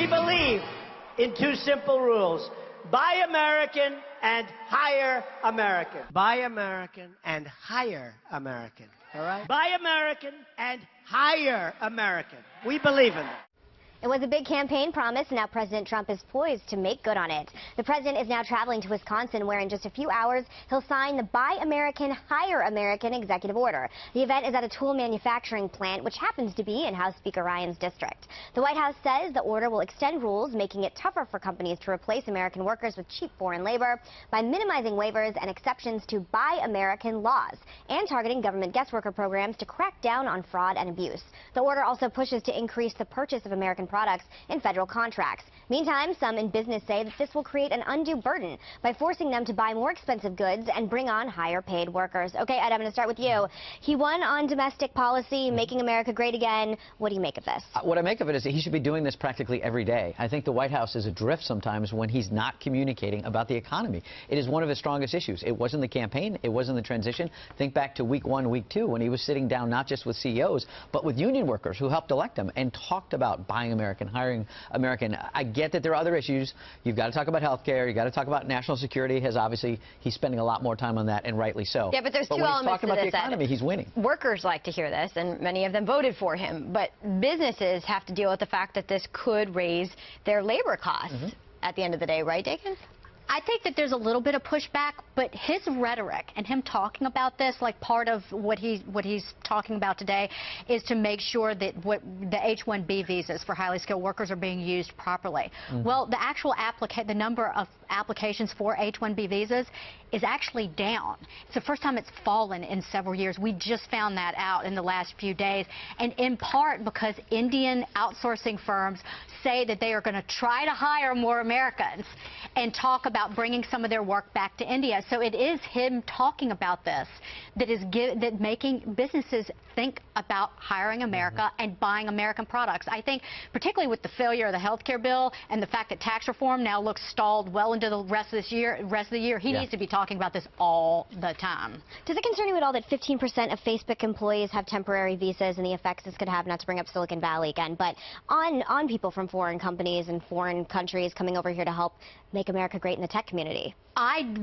believe in two simple rules. Buy American and hire American. Buy American and hire American. All right? Buy American and hire American. We believe in that. It was a big campaign promise, and now President Trump is poised to make good on it. The president is now traveling to Wisconsin, where in just a few hours he'll sign the Buy American, Hire American executive order. The event is at a tool manufacturing plant, which happens to be in House Speaker Ryan's district. The White House says the order will extend rules, making it tougher for companies to replace American workers with cheap foreign labor by minimizing waivers and exceptions to Buy American laws and targeting government guest worker programs to crack down on fraud and abuse. The order also pushes to increase the purchase of American products in federal contracts. Meantime, some in business say that this will create an undue burden by forcing them to buy more expensive goods and bring on higher paid workers. Okay, Ed, I'm going to start with you. He won on domestic policy, making America great again. What do you make of this? What I make of it is that he should be doing this practically every day. I think the White House is adrift sometimes when he's not communicating about the economy. It is one of his strongest issues. It wasn't the campaign. It wasn't the transition. Think back to week 1, week 2, when he was sitting down not just with CEOs, but with union workers who helped elect him and talked about buying American, hiring American. I get that there are other issues. You've got to talk about health care. You've got to talk about national security. He's spending a lot more time on that, and rightly so. Yeah, but there's two when elements he's talking to about this, the economy, he's winning. Workers like to hear this, and many of them voted for him. But businesses have to deal with the fact that this could raise their labor costs at the end of the day, right, Dakin? I think that there's a little bit of pushback, but his rhetoric and him talking about this, like part of what he's talking about today, is to make sure that the H-1B visas for highly skilled workers are being used properly. Well, the number of applications for H-1B visas is actually down. It's the first time it's fallen in several years. We just found that out in the last few days, and in part because Indian outsourcing firms say that they are going to try to hire more Americans and talk about bringing some of their work back to India. So it is him talking about this that making businesses think about hiring America and buying American products. I think particularly with the failure of the health care bill and the fact that tax reform now looks stalled well into the rest of the year, he needs to be talking about this all the time. Does it concern you at all that 15% of Facebook employees have temporary visas and the effects this could have, not to bring up Silicon Valley again, but on people from foreign companies and foreign countries coming over here to help make America great in the tech community? I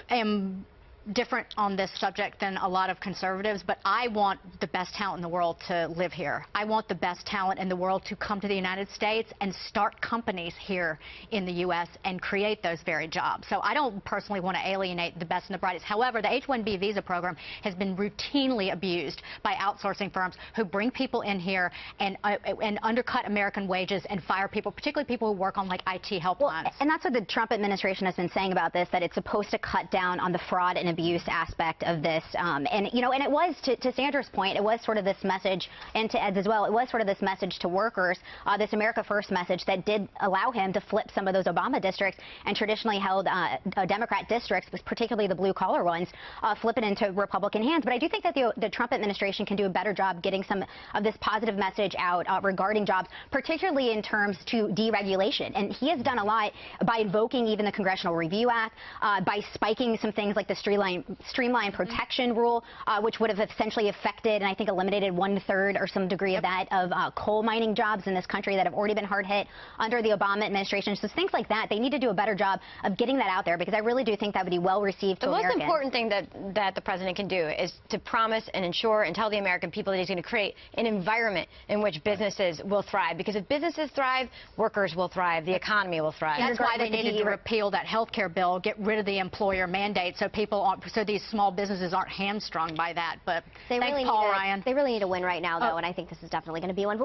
am different on this subject than a lot of conservatives, but I want the best talent in the world to live here. I want the best talent in the world to come to the United States and start companies here in the U.S. and create those very jobs. So I don't personally want to alienate the best and the brightest. However, the H-1B visa program has been routinely abused by outsourcing firms who bring people in here and undercut American wages and fire people, particularly people who work on like IT helplines. Well, and that's what the Trump administration has been saying about this, that it's supposed to cut down on the fraud and abuse aspect of this. And it was, to Sandra's point, it was sort of this message, and to Ed's as well, it was sort of this message to workers, this America First message that did allow him to flip some of those Obama districts and traditionally held Democrat districts, particularly the blue-collar ones, flip it into Republican hands. But I do think that the Trump administration can do a better job getting some of this positive message out regarding jobs, particularly in terms to deregulation. And he has done a lot by invoking even the Congressional Review Act, by spiking some things like the streamline protection rule, which would have essentially affected and I think eliminated 1/3 or some degree of that of coal mining jobs in this country that have already been hard hit under the Obama administration. So things like that, they need to do a better job of getting that out there, because I really do think that would be well received to Americans. The most important thing that the president can do is to promise and ensure and tell the American people that he's going to create an environment in which businesses will thrive. Because if businesses thrive, workers will thrive, the economy will thrive. That's why they needed to repeal that health care bill, get rid of the employer mandate, so these small businesses aren't hamstrung by that. But thanks, Paul Ryan. They really need a win right now, though, and I think this is definitely going to be one.